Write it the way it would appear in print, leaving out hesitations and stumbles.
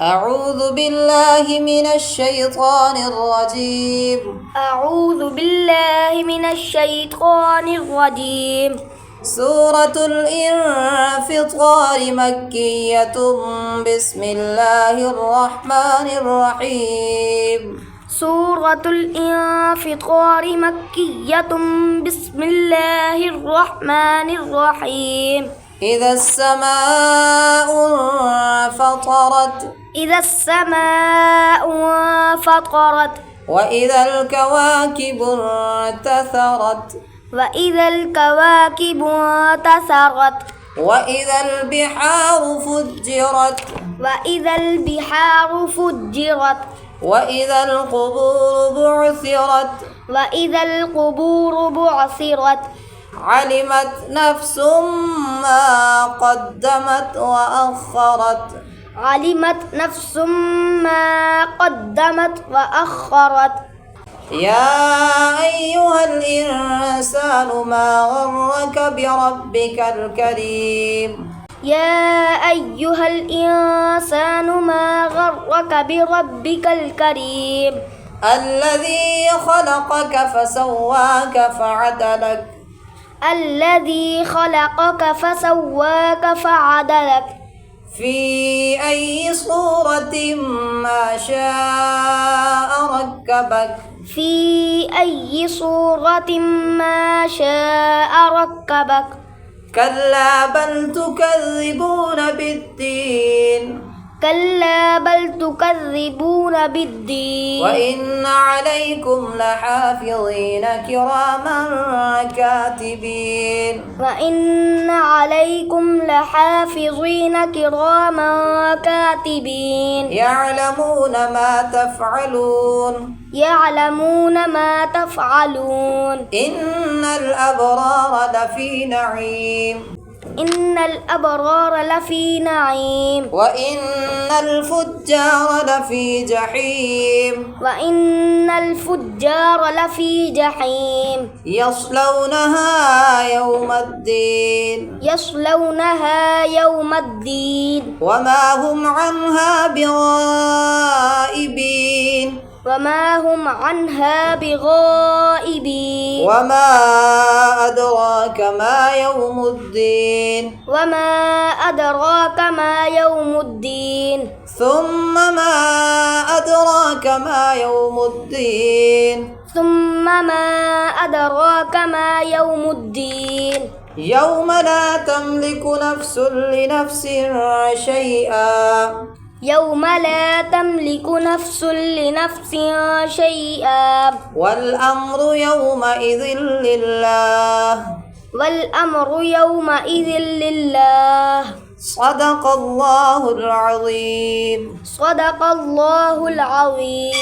أعوذ بالله من الشيطان الرجيم. أعوذ بالله من الشيطان الرجيم. سورة الانفطار مكية. بسم الله الرحمن الرحيم. سورة الانفطار مكية. بسم الله الرحمن الرحيم. إذا السماء انفطرت. إذا السماء انفطرت. وإذا الكواكب انتثرت. وإذا الكواكب انتثرت. وإذا البحار فجرت. وإذا البحار فجرت. وإذا القبور بعثرت. وإذا القبور بعثرت. علمت نفس ما قدمت وأخرت. علمت نفس ما قدمت وأخرت. يا أيها الإنسان ما غرك بربك الكريم. يا أيها الإنسان ما غرك بربك الكريم. الذي خلقك فسواك فعدلك. الذي خلقك فسواك فعدلك. في أي صورة ما شاء ركبك. في أي صورة ما شاء ركبك. كلا بل تكذبون بالدين. كلا بل تكذبون بالدين. وإن عليكم لحافظين كراما كاتبين. وإن عليكم لحافظين كراما كاتبين. يعلمون ما تفعلون. يعلمون ما تفعلون. إن الأبرار لفي نعيم. إن الأبرار لفي نعيم. وإن الفجار لفي جحيم. وإن الفجار لفي جحيم. يصلونها يوم الدين. يصلونها يوم الدين. وما هم عنها بغائبين. وما هم عنها بغائبين. وما أدراك ما يوم الدين. وما أدراك ما يوم الدين. ثم ما أدراك ما يوم الدين. ثم ما أدراك ما يوم الدين. يوم لا تملك نفس لنفس شيئا. يوم لا تملك نفس لنفس شيئا. والأمر يومئذ لله. والأمر يومئذ لله. صدق الله العظيم. صدق الله العظيم.